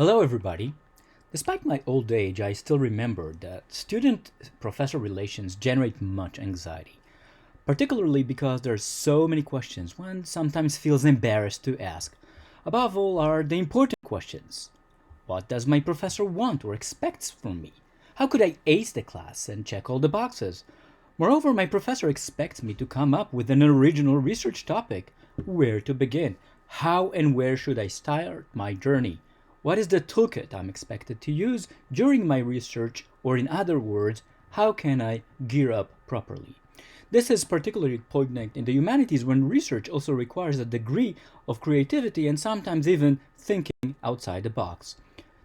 Hello, everybody. Despite my old age, I still remember that student-professor relations generate much anxiety, particularly because there are so many questions one sometimes feels embarrassed to ask. Above all are the important questions. What does my professor want or expects from me? How could I ace the class and check all the boxes? Moreover, my professor expects me to come up with an original research topic. Where to begin? How and where should I start my journey? What is the toolkit I'm expected to use during my research, or in other words, how can I gear up properly? This is particularly poignant in the humanities when research also requires a degree of creativity and sometimes even thinking outside the box.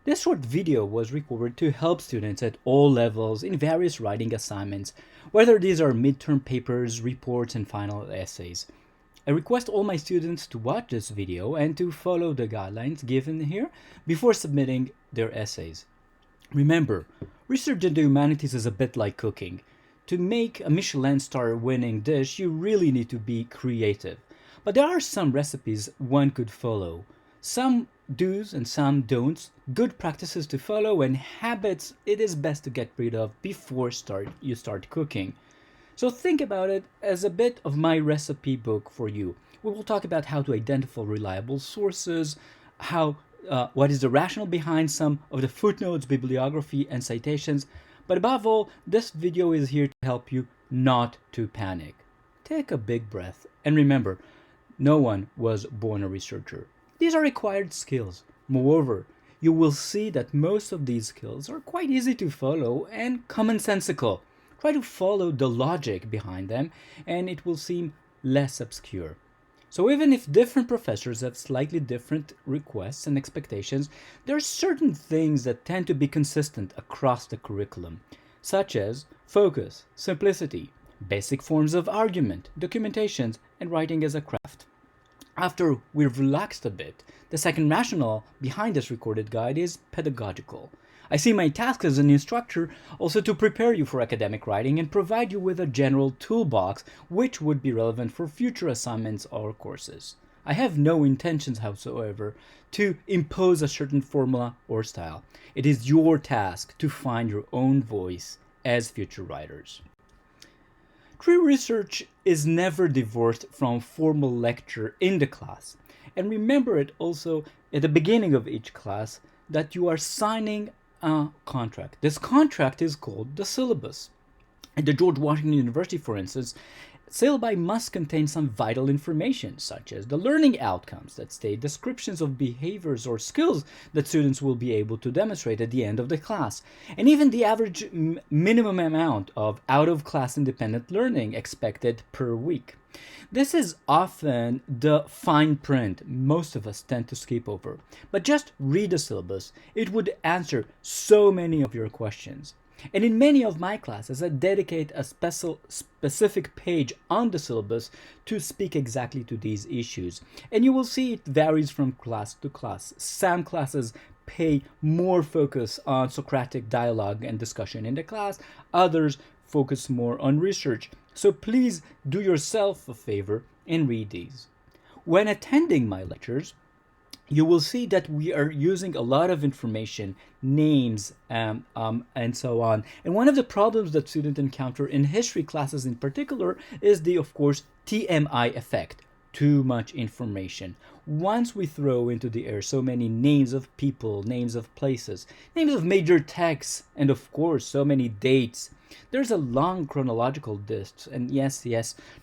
This short video was recorded to help students at all levels in various writing assignments, whether these are midterm papers, reports, and final essays. I request all my students to watch this video and to follow the guidelines given here before submitting their essays. Remember, research in the humanities is a bit like cooking. To make a Michelin star winning dish, you really need to be creative. But there are some recipes one could follow. Some do's and some don'ts, good practices to follow, and habits it is best to get rid of before you start cooking. So think about it as a bit of my recipe book for you. We will talk about how to identify reliable sources, what is the rationale behind some of the footnotes, bibliography, and citations. But above all, this video is here to help you not to panic. Take a big breath and remember, no one was born a researcher. These are required skills. Moreover, you will see that most of these skills are quite easy to follow and commonsensical. Try to follow the logic behind them and it will seem less obscure. So even if different professors have slightly different requests and expectations, there are certain things that tend to be consistent across the curriculum, such as focus, simplicity, basic forms of argument, documentations, and writing as a craft. After we've relaxed a bit, the second rationale behind this recorded guide is pedagogical. I see my task as an instructor also to prepare you for academic writing and provide you with a general toolbox which would be relevant for future assignments or courses. I have no intentions, however, to impose a certain formula or style. It is your task to find your own voice as future writers. True research is never divorced from formal lecture in the class. And remember it also at the beginning of each class that you are signing a contract. This contract is called the syllabus. At the George Washington University, for instance, syllabi must contain some vital information, such as the learning outcomes that state descriptions of behaviors or skills that students will be able to demonstrate at the end of the class, and even the average minimum amount of out-of-class independent learning expected per week. This is often the fine print most of us tend to skip over, but just read the syllabus. It would answer so many of your questions. And in many of my classes, I dedicate a specific page on the syllabus to speak exactly to these issues. And you will see it varies from class to class. Some classes pay more focus on Socratic dialogue and discussion in the class, others focus more on research. So please do yourself a favor and read these. When attending my lectures, you will see that we are using a lot of information, names, and so on. And one of the problems that students encounter in history classes in particular is the, of course, TMI effect. Too much information. Once we throw into the air so many names of people, names of places, names of major texts, and of course so many dates, there's a long chronological list. And yes,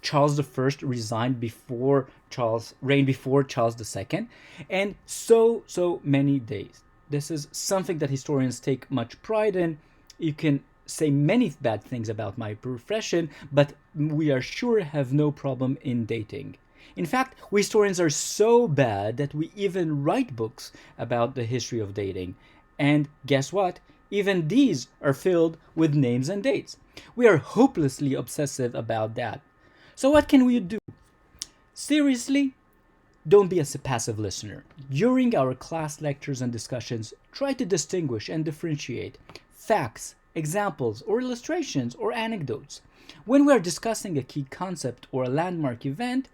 Charles I reigned before Charles II, and so many days. This is something that historians take much pride in. You can say many bad things about my profession, but we are sure have no problem in dating. In fact, we historians are so bad that we even write books about the history of dating. And guess what? Even these are filled with names and dates. We are hopelessly obsessive about that. So what can we do? Seriously, don't be a passive listener. During our class lectures and discussions, try to distinguish and differentiate facts, examples, or illustrations, or anecdotes. When we are discussing a key concept or a landmark event,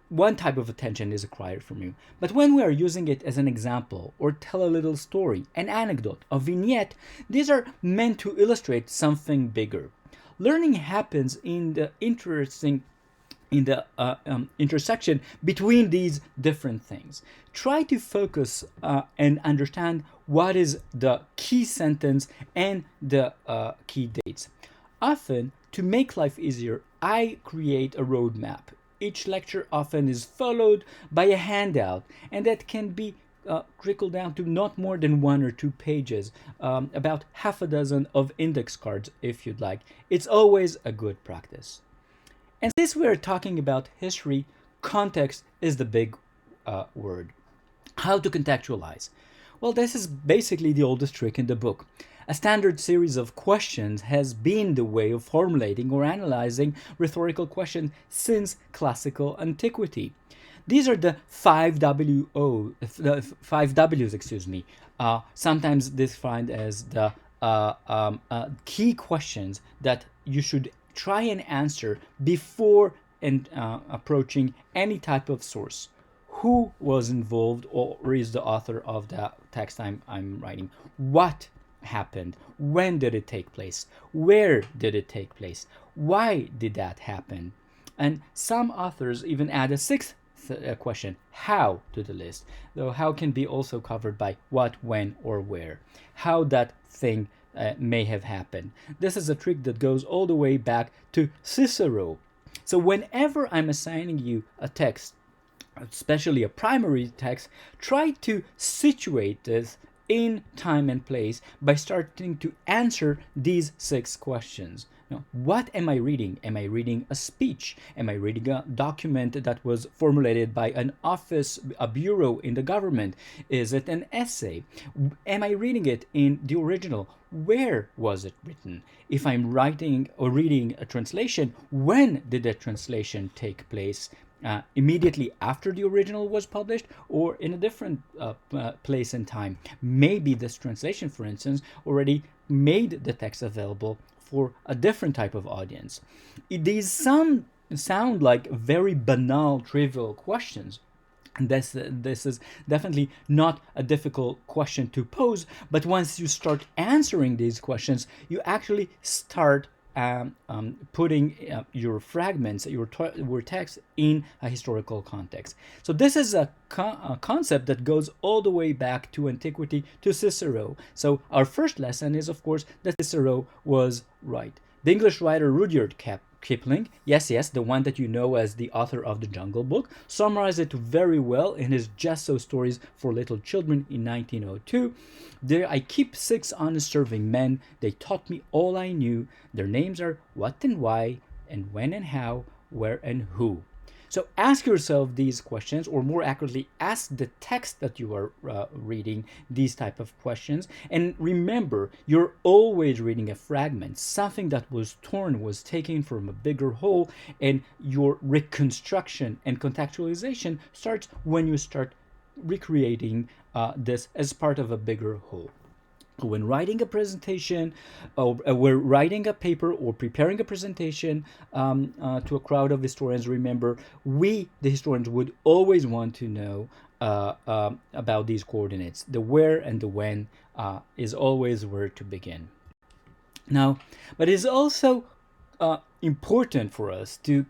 one type of attention is required from you. But when we are using it as an example or tell a little story, an anecdote, a vignette, these are meant to illustrate something bigger. Learning happens in the intersection between these different things. Try to focus and understand what is the key sentence and the key dates. Often, to make life easier, I create a roadmap. Each lecture often is followed by a handout, and that can be trickled down to not more than 1 or 2 pages, about half a dozen of index cards if you'd like. It's always a good practice. And since we're talking about history, context is the big word. How to contextualize? Well, this is basically the oldest trick in the book. A standard series of questions has been the way of formulating or analyzing rhetorical questions since classical antiquity. These are the 5 W's, sometimes defined as the key questions that you should try and answer before approaching any type of source. Who was involved or is the author of the text I'm writing? What happened? When did it take place? Where did it take place? Why did that happen? And some authors even add a sixth question, how, to the list, though how can be also covered by what, when, or where. How that thing may have happened. This is a trick that goes all the way back to Cicero. So whenever I'm assigning you a text, especially a primary text, try to situate this in time and place by starting to answer these 6 questions. Now, what am I reading? Am I reading a speech? Am I reading a document that was formulated by an office, a bureau in the government? Is it an essay? Am I reading it in the original? Where was it written? If I'm writing or reading a translation, when did the translation take place? Immediately after the original was published, or in a different place and time. Maybe this translation, for instance, already made the text available for a different type of audience. These sound like very banal, trivial questions. This is definitely not a difficult question to pose, but once you start answering these questions, you actually start putting your fragments, your text in a historical context. So this is a concept that goes all the way back to antiquity, to Cicero. So our first lesson is, of course, that Cicero was right. The English writer Rudyard Kipling, yes, the one that you know as the author of The Jungle Book, summarized it very well in his Just So Stories for Little Children in 1902. There I keep 6 honest serving men. They taught me all I knew. Their names are what and why, and when and how, where and who. So ask yourself these questions, or more accurately, ask the text that you are reading these type of questions. And remember, you're always reading a fragment, something that was torn, was taken from a bigger whole, and your reconstruction and contextualization starts when you start recreating this as part of a bigger whole. When writing a presentation, or we're writing a paper or preparing a presentation to a crowd of historians, remember, we, the historians, would always want to know about these coordinates. The where and the when is always where to begin. Now, but it's also important for us to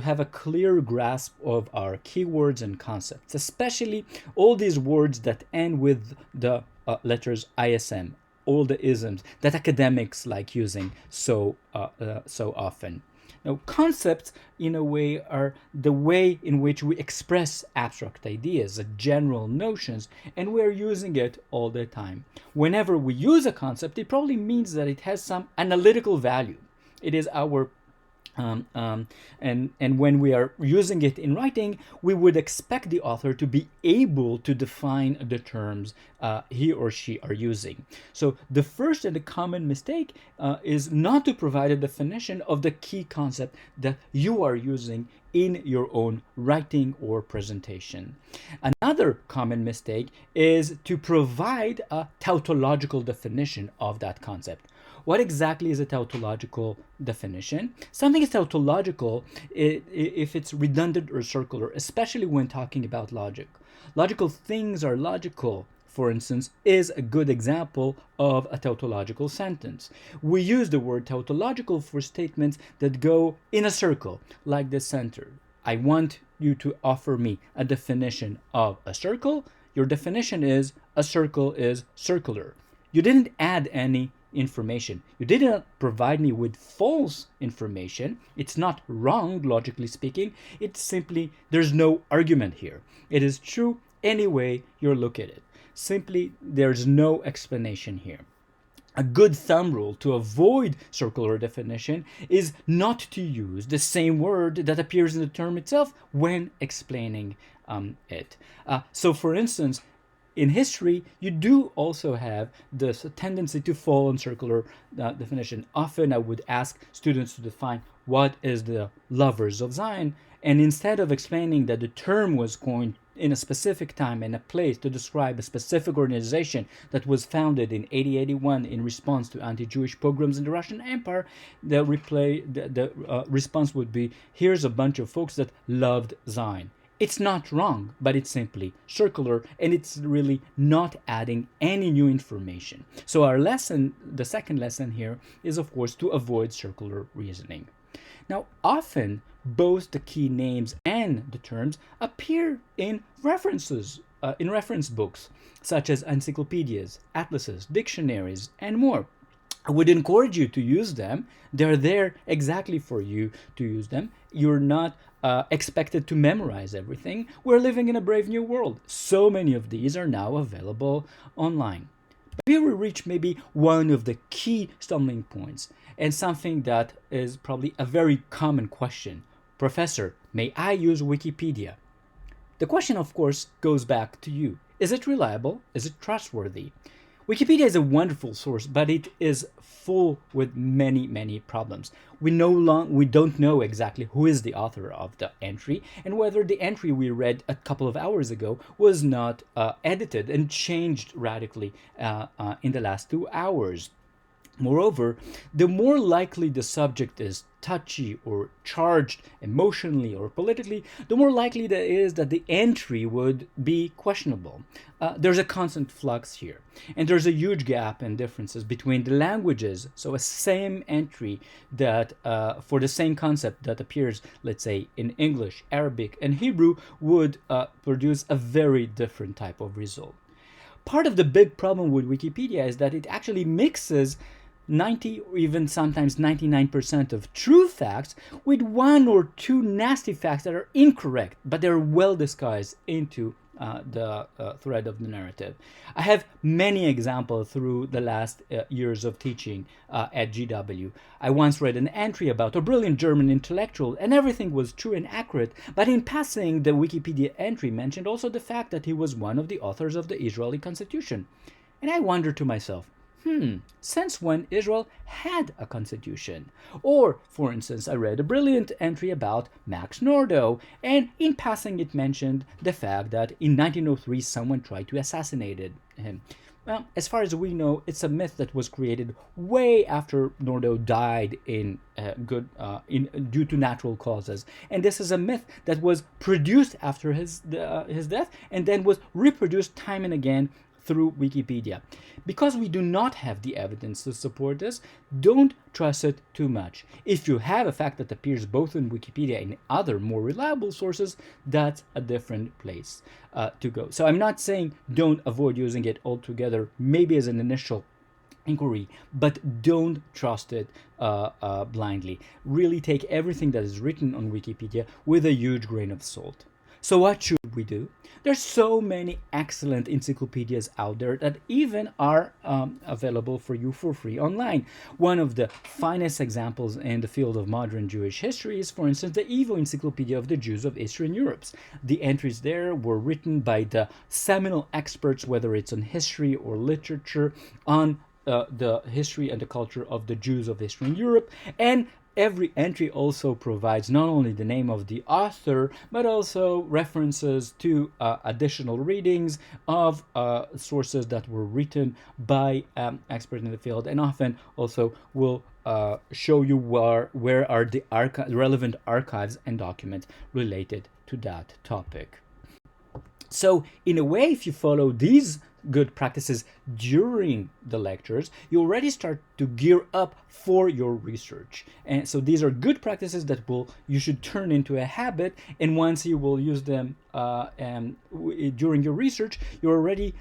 have a clear grasp of our keywords and concepts, especially all these words that end with the letters ISM, all the isms that academics like using so often. Now, concepts, in a way, are the way in which we express abstract ideas, general notions, and we're using it all the time. Whenever we use a concept, it probably means that it has some analytical value. It is our and when we are using it in writing, we would expect the author to be able to define the terms he or she are using. So the first and the common mistake is not to provide a definition of the key concept that you are using in your own writing or presentation. Another common mistake is to provide a tautological definition of that concept. What exactly is a tautological definition? Something is tautological if it's redundant or circular, especially when talking about logic. Logical things are logical, for instance, is a good example of a tautological sentence. We use the word tautological for statements that go in a circle, like this center. I want you to offer me a definition of a circle. Your definition is a circle is circular. You didn't add any information. You didn't provide me with false information. It's not wrong, logically speaking. It's simply, there's no argument here. It is true any way you look at it. Simply, there's no explanation here. A good thumb rule to avoid circular definition is not to use the same word that appears in the term itself when explaining it. So, for instance, in history, you do also have this tendency to fall on circular definition. Often I would ask students to define what is the lovers of Zion, and instead of explaining that the term was coined in a specific time and a place to describe a specific organization that was founded in 8081 in response to anti-Jewish pogroms in the Russian Empire, the response would be, here's a bunch of folks that loved Zion. It's not wrong, but it's simply circular, and it's really not adding any new information. So our lesson, the second lesson here, is of course to avoid circular reasoning. Now, often both the key names and the terms appear in references, in reference books, such as encyclopedias, atlases, dictionaries, and more. I would encourage you to use them. They're there exactly for you to use them. You're not expected to memorize everything. We're living in a brave new world. So many of these are now available online. But here we reach maybe one of the key stumbling points, and something that is probably a very common question. Professor, may I use Wikipedia? The question, of course, goes back to you. Is it reliable? Is it trustworthy? Wikipedia is a wonderful source, but it is full with many, many problems. We don't know exactly who is the author of the entry, and whether the entry we read a couple of hours ago was not edited and changed radically in the last 2 hours. Moreover, the more likely the subject is touchy or charged emotionally or politically, the more likely it is that the entry would be questionable. There's a constant flux here, and there's a huge gap and differences between the languages. So a same entry that for the same concept that appears, let's say, in English, Arabic, and Hebrew would produce a very different type of result. Part of the big problem with Wikipedia is that it actually mixes 90 or even sometimes 99% of true facts with 1 or 2 nasty facts that are incorrect, but they're well disguised into the thread of the narrative. I have many examples through the last years of teaching at GW. I once read an entry about a brilliant German intellectual, and everything was true and accurate, but in passing, the Wikipedia entry mentioned also the fact that he was one of the authors of the Israeli Constitution. And I wondered to myself, since when Israel had a constitution? Or, for instance, I read a brilliant entry about Max Nordau, and in passing it mentioned the fact that in 1903 someone tried to assassinate him. Well, as far as we know, it's a myth that was created way after Nordau died due to natural causes, and this is a myth that was produced after his death and then was reproduced time and again through Wikipedia. Because we do not have the evidence to support this, don't trust it too much. If you have a fact that appears both in Wikipedia and other more reliable sources, that's a different place to go. So I'm not saying don't avoid using it altogether, maybe as an initial inquiry, but don't trust it blindly. Really take everything that is written on Wikipedia with a huge grain of salt. So what should we do? There's so many excellent encyclopedias out there that even are available for you for free online. One of the finest examples in the field of modern Jewish history is, for instance, the Evo Encyclopedia of the Jews of Eastern Europe. The entries there were written by the seminal experts, whether it's on history or literature, on the history and the culture of the Jews of Eastern Europe, and every entry also provides not only the name of the author, but also references to additional readings of sources that were written by experts in the field, and often also will show you where are the relevant archives and documents related to that topic. So in a way, if you follow these good practices during the lectures, you already start to gear up for your research. And so these are good practices that you should turn into a habit, and once you will use them during your research, you're already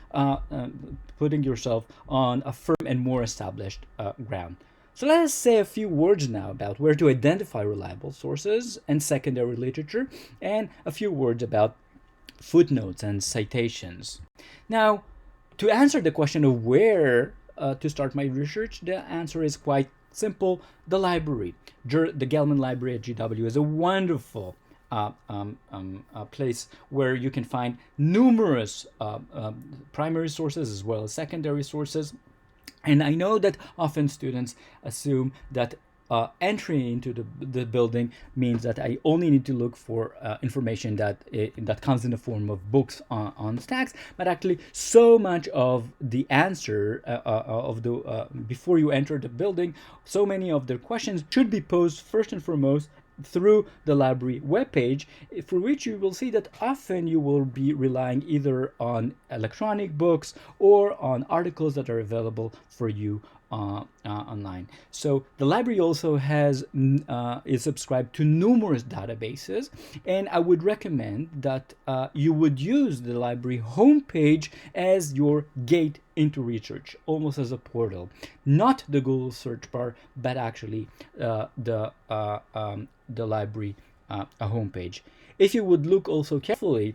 putting yourself on a firm and more established ground. So let us say a few words now about where to identify reliable sources and secondary literature, and a few words about footnotes and citations. Now, to answer the question of where to start my research, the answer is quite simple. The library. The Gelman Library at GW is a wonderful place where you can find numerous primary sources as well as secondary sources. And I know that often students assume that entry into the building means that I only need to look for information that comes in the form of books on stacks, but actually so much of the answer before you enter the building, so many of the questions should be posed first and foremost through the library webpage, for which you will see that often you will be relying either on electronic books or on articles that are available for you online. So the library also is subscribed to numerous databases, and I would recommend that you would use the library homepage as your gate into research, almost as a portal, not the Google search bar, but actually the library homepage. If you would look also carefully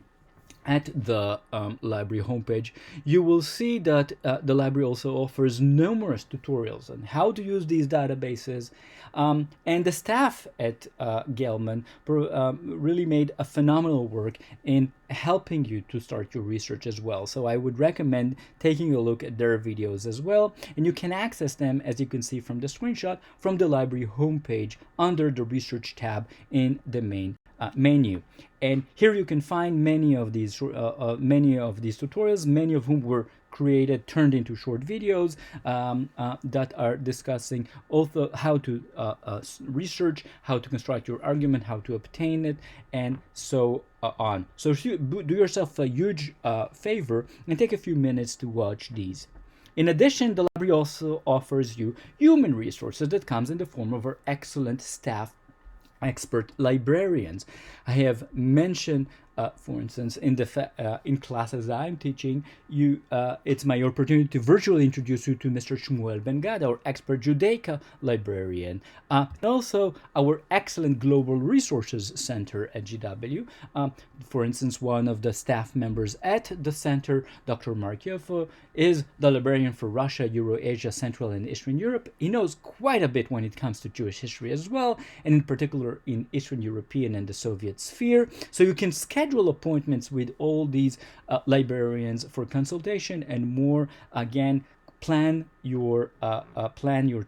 at the library homepage, you will see that the library also offers numerous tutorials on how to use these databases, and the staff at Gelman really made a phenomenal work in helping you to start your research as well. So I would recommend taking a look at their videos as well, and you can access them, as you can see from the screenshot, from the library homepage under the research tab in the main menu. And here you can find many of these tutorials, many of whom were turned into short videos that are discussing also how to research, how to construct your argument, how to obtain it, and so on. So do yourself a huge favor and take a few minutes to watch these. In addition, the library also offers you human resources that comes in the form of our excellent staff expert librarians. I have mentioned, for instance, in classes I'm teaching, it's my opportunity to virtually introduce you to Mr. Shmuel Ben-Gad, our expert Judaica librarian, and also our excellent Global Resources Center at GW. For instance, one of the staff members at the center, Dr. Mark Yofo, is the librarian for Russia, Eurasia, Central and Eastern Europe. He knows quite a bit when it comes to Jewish history as well, and in particular in Eastern European and the Soviet sphere. So you can schedule appointments with all these librarians for consultation and more. Again, plan your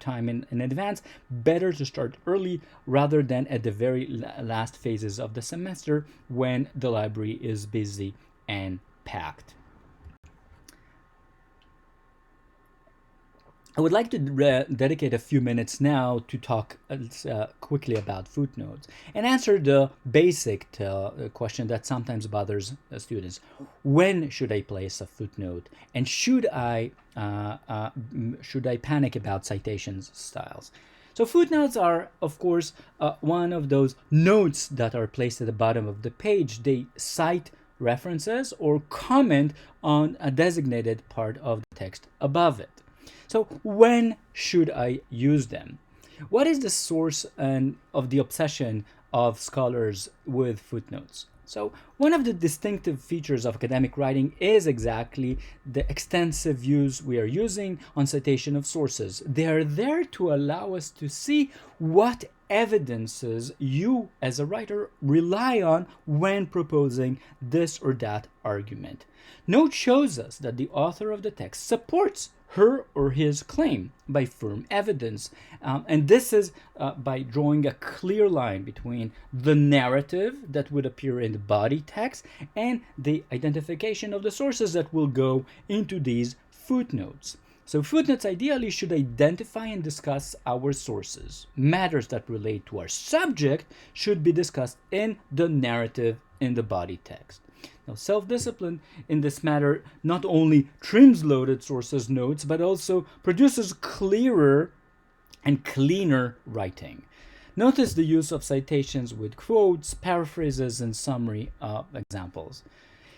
time in advance. Better to start early rather than at the very last phases of the semester when the library is busy and packed. I would like to dedicate a few minutes now to talk quickly about footnotes and answer the basic question that sometimes bothers students. When should I place a footnote? And should I panic about citations styles? So footnotes are, of course, one of those notes that are placed at the bottom of the page. They cite references or comment on a designated part of the text above it. So when should I use them? What is the source of the obsession of scholars with footnotes? So one of the distinctive features of academic writing is exactly the extensive use we are using on citation of sources. They are there to allow us to see what evidences you as a writer rely on when proposing this or that argument. Note shows us that the author of the text supports her or his claim by firm evidence. And this is by drawing a clear line between the narrative that would appear in the body text and the identification of the sources that will go into these footnotes. So footnotes ideally should identify and discuss our sources. Matters that relate to our subject should be discussed in the narrative in the body text. Now, self-discipline in this matter not only trims loaded sources notes, but also produces clearer and cleaner writing. Notice the use of citations with quotes, paraphrases, and summary examples.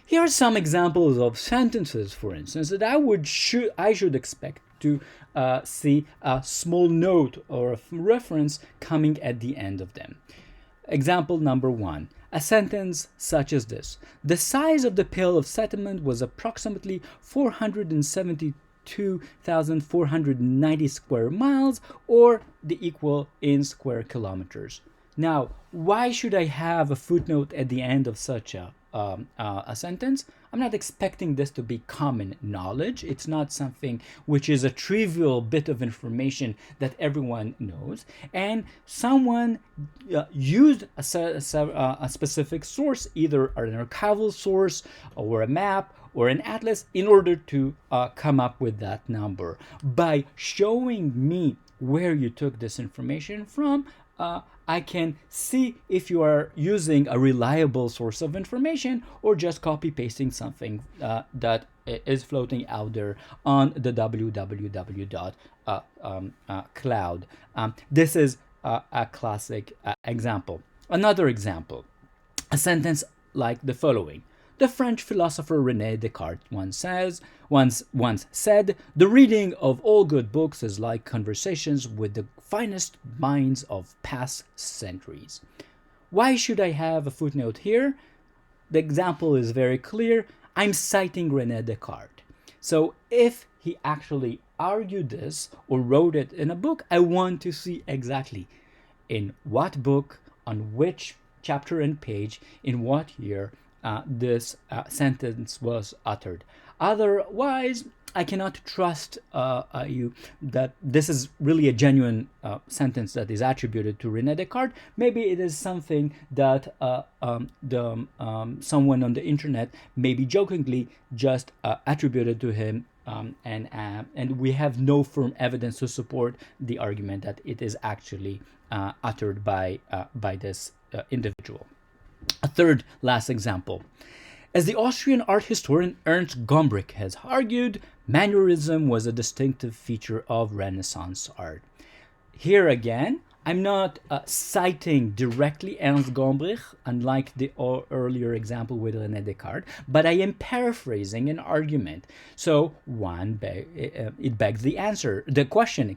Here are some examples of sentences, for instance, that I should expect to see a small note or a reference coming at the end of them. Example number 1. A sentence such as this: the size of the Pale of Settlement was approximately 472,490 square miles, or the equal in square kilometers. Now, why should I have a footnote at the end of such a sentence? I'm not expecting this to be common knowledge. It's not something which is a trivial bit of information that everyone knows. And someone used a specific source, either an archival source or a map or an atlas, in order to come up with that number. By showing me where you took this information from, I can see if you are using a reliable source of information or just copy pasting something that is floating out there on the www.cloud. This is a classic example. Another example, a sentence like the following: the French philosopher René Descartes once said, "The reading of all good books is like conversations with the finest minds of past centuries." Why should I have a footnote here? The example is very clear. I'm citing René Descartes. So if he actually argued this or wrote it in a book, I want to see exactly in what book, on which chapter and page, in what year this sentence was uttered. Otherwise, I cannot trust you that this is really a genuine sentence that is attributed to René Descartes. Maybe it is something that someone on the internet, maybe jokingly, just attributed to him, and we have no firm evidence to support the argument that it is actually uttered by this individual. A third last example. As the Austrian art historian Ernst Gombrich has argued, mannerism was a distinctive feature of Renaissance art. Here again, I'm not citing directly Ernst Gombrich, unlike the earlier example with René Descartes, but I am paraphrasing an argument. So it begs the question,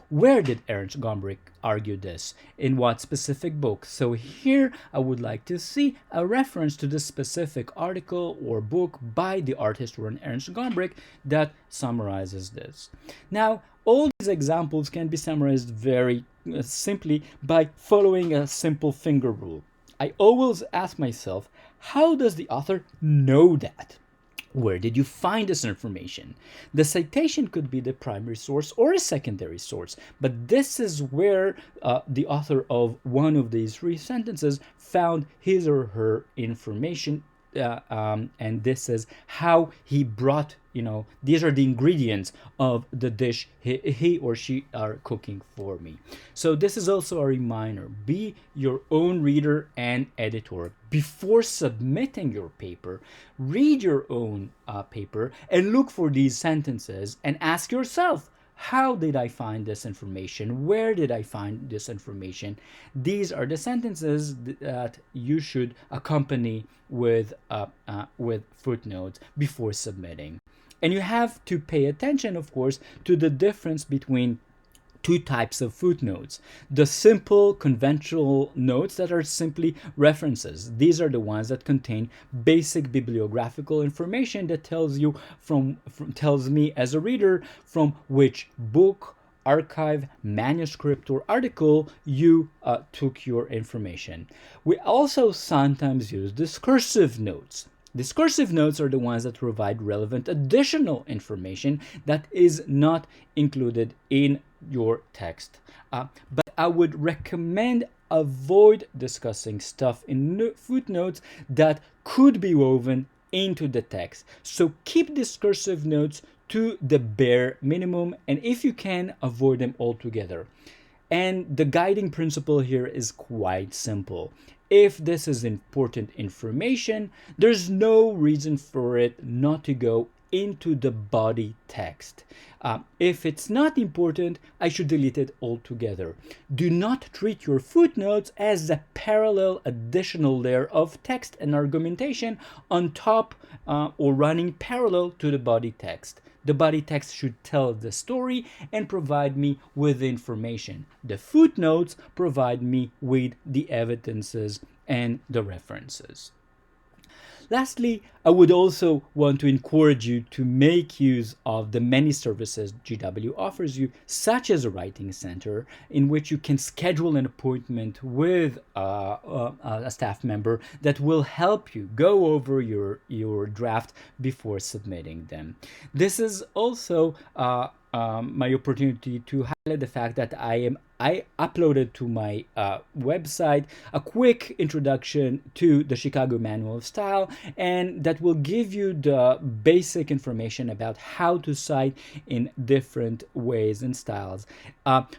where did Ernst Gombrich argue this? In what specific book? So here I would like to see a reference to the specific article or book by the art historian Ernst Gombrich that summarizes this. Now, all these examples can be summarized very simply by following a simple finger rule. I always ask myself, how does the author know that? Where did you find this information? The citation could be the primary source or a secondary source, but this is where the author of one of these three sentences found his or her information, and this is how he brought, these are the ingredients of the dish he or she are cooking for me. So this is also a reminder: be your own reader and editor. Before submitting your paper, read your own paper and look for these sentences and ask yourself, how did I find this information? Where did I find this information? These are the sentences that you should accompany with footnotes before submitting. And you have to pay attention, of course, to the difference between two types of footnotes. The simple conventional notes that are simply references. These are the ones that contain basic bibliographical information that tells me as a reader from which book, archive, manuscript, or article you took your information. We also sometimes use discursive notes. Discursive notes are the ones that provide relevant additional information that is not included in your text. But I would recommend avoid discussing stuff in footnotes that could be woven into the text. So keep discursive notes to the bare minimum, and if you can, avoid them altogether. And the guiding principle here is quite simple. If this is important information, there's no reason for it not to go into the body text. If it's not important, I should delete it altogether. Do not treat your footnotes as a parallel additional layer of text and argumentation on top or running parallel to the body text. The body text should tell the story and provide me with the information. The footnotes provide me with the evidences and the references. Lastly, I would also want to encourage you to make use of the many services GW offers you, such as a writing center, in which you can schedule an appointment with a staff member that will help you go over your draft before submitting them. This is also my opportunity to highlight the fact that I uploaded to my website a quick introduction to the Chicago Manual of Style, and that will give you the basic information about how to cite in different ways and styles.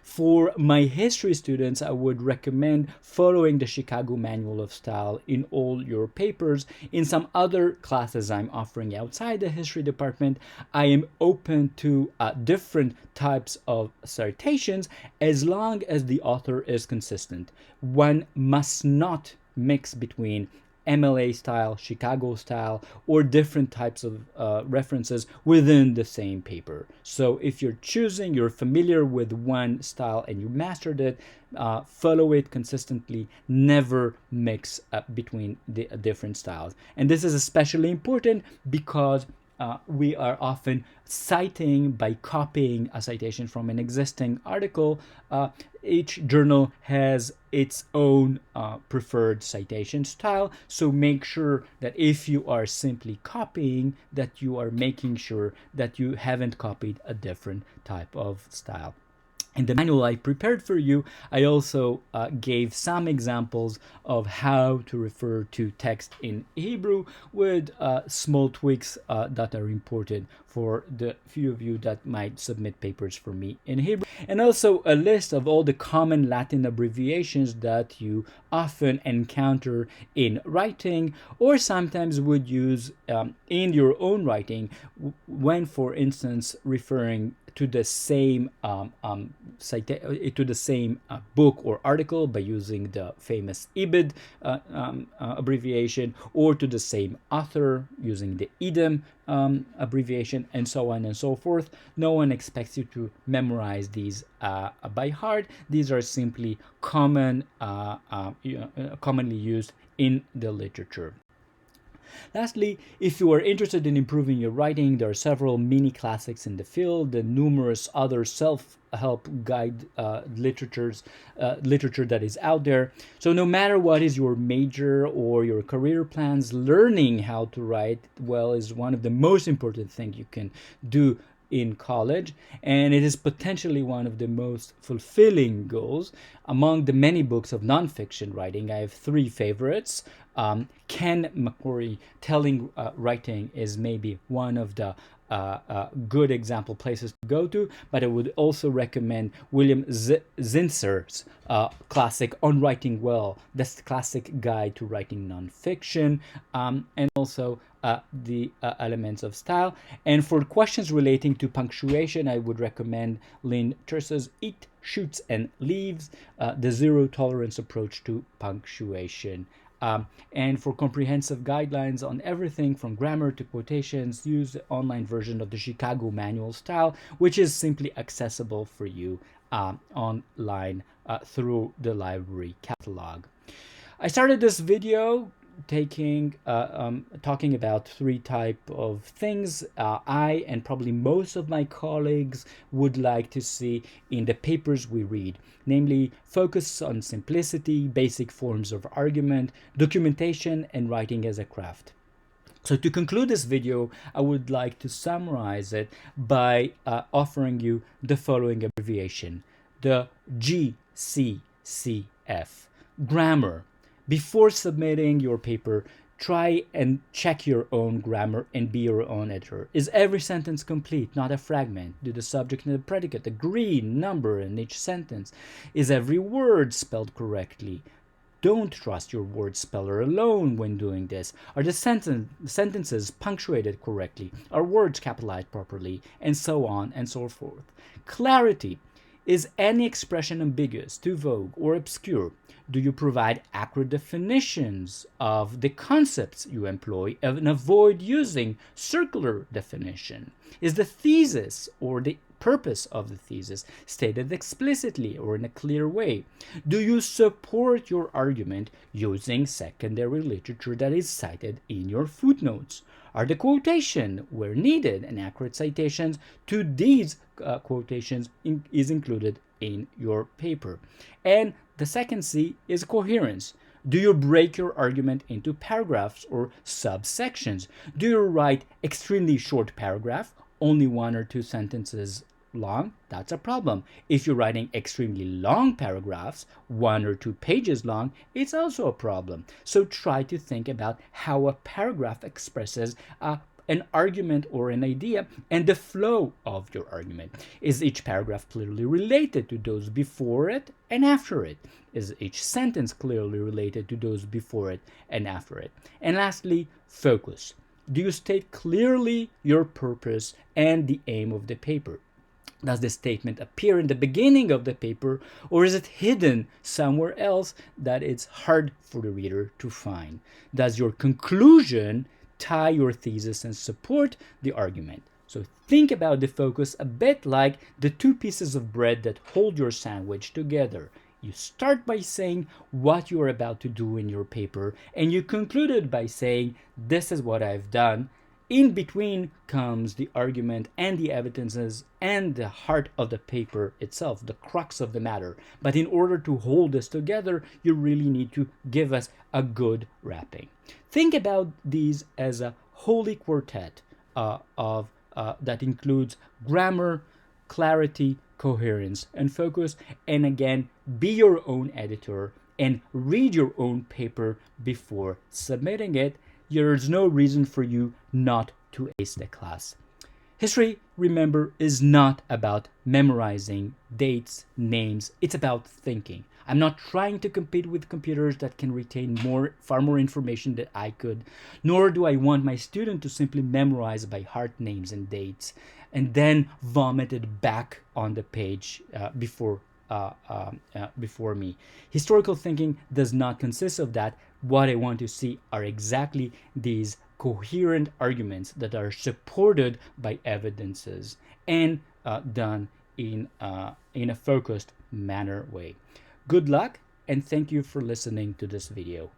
For my history students, I would recommend following the Chicago Manual of Style in all your papers. In some other classes I'm offering outside the history department, I am open to different types of citations as long as the author is consistent. One must not mix between MLA style, Chicago style, or different types of references within the same paper. So if you're familiar with one style and you mastered it, follow it consistently, never mix between the different styles. And this is especially important because we are often citing by copying a citation from an existing article. Each journal has its own preferred citation style, so make sure that if you are simply copying, that you are making sure that you haven't copied a different type of style. In the manual I prepared for you, I also gave some examples of how to refer to text in Hebrew with small tweaks that are important for the few of you that might submit papers for me in Hebrew, and also a list of all the common Latin abbreviations that you often encounter in writing or sometimes would use in your own writing when, for instance, referring to the same book or article by using the famous IBID abbreviation, or to the same author using the IDEM abbreviation, and so on and so forth. No one expects you to memorize these by heart. These are simply commonly used in the literature. Lastly, if you are interested in improving your writing, there are several mini classics in the field, the numerous other self-help guide literature that is out there. So no matter what is your major or your career plans, learning how to write well is one of the most important things you can do in college, and it is potentially one of the most fulfilling goals. Among the many books of nonfiction writing, I have three favorites. Ken McCrory, Telling Writing is maybe one of the good example places to go to, but I would also recommend William Zinser's classic On Writing Well, this classic guide to writing nonfiction, and also the elements of style. And for questions relating to punctuation, I would recommend Lynn Church's Eat, Shoots, and Leaves, the zero tolerance approach to punctuation. And for comprehensive guidelines on everything from grammar to quotations, use the online version of the Chicago Manual Style, which is simply accessible for you online through the library catalog. I started this video talking about three types of things I and probably most of my colleagues would like to see in the papers we read, namely focus on simplicity, basic forms of argument, documentation, and writing as a craft. So to conclude this video, I would like to summarize it by offering you the following abbreviation: the GCCF. Grammar. Before submitting your paper, try and check your own grammar and be your own editor. Is every sentence complete, not a fragment? Do the subject and the predicate agree number in each sentence? Is every word spelled correctly? Don't trust your word speller alone when doing this. Are the sentences punctuated correctly? Are words capitalized properly? And so on and so forth. Clarity. Is any expression ambiguous, too vague, or obscure? Do you provide accurate definitions of the concepts you employ and avoid using circular definition? Is the thesis or the purpose of the thesis stated explicitly or in a clear way? Do you support your argument using secondary literature that is cited in your footnotes? Are the quotation where needed and accurate citations to these quotations is included in your paper? And the second C is coherence. Do you break your argument into paragraphs or subsections? Do you write extremely short paragraph, only 1 or 2 sentences long? That's a problem. If you're writing extremely long paragraphs, 1 or 2 pages long, it's also a problem. So try to think about how a paragraph expresses an argument or an idea and the flow of your argument. Is each paragraph clearly related to those before it and after it? Is each sentence clearly related to those before it and after it? And lastly, focus. Do you state clearly your purpose and the aim of the paper? Does the statement appear in the beginning of the paper, or is it hidden somewhere else that it's hard for the reader to find? Does your conclusion tie your thesis and support the argument? So think about the focus a bit like the 2 pieces of bread that hold your sandwich together. You start by saying what you are about to do in your paper, and you concluded by saying, this is what I've done. In between comes the argument and the evidences and the heart of the paper itself, the crux of the matter. But in order to hold this together, you really need to give us a good wrapping. Think about these as a holy quartet that includes grammar, clarity, coherence, and focus. And again, be your own editor and read your own paper before submitting it. There's no reason for you not to ace the class. History, remember, is not about memorizing dates, names. It's about thinking. I'm not trying to compete with computers that can retain far more information than I could, nor do I want my student to simply memorize by heart names and dates and then vomit it back on the page before me. Historical thinking does not consist of that. What I want to see are exactly these coherent arguments that are supported by evidences and done in a focused manner way. Good luck, and thank you for listening to this video.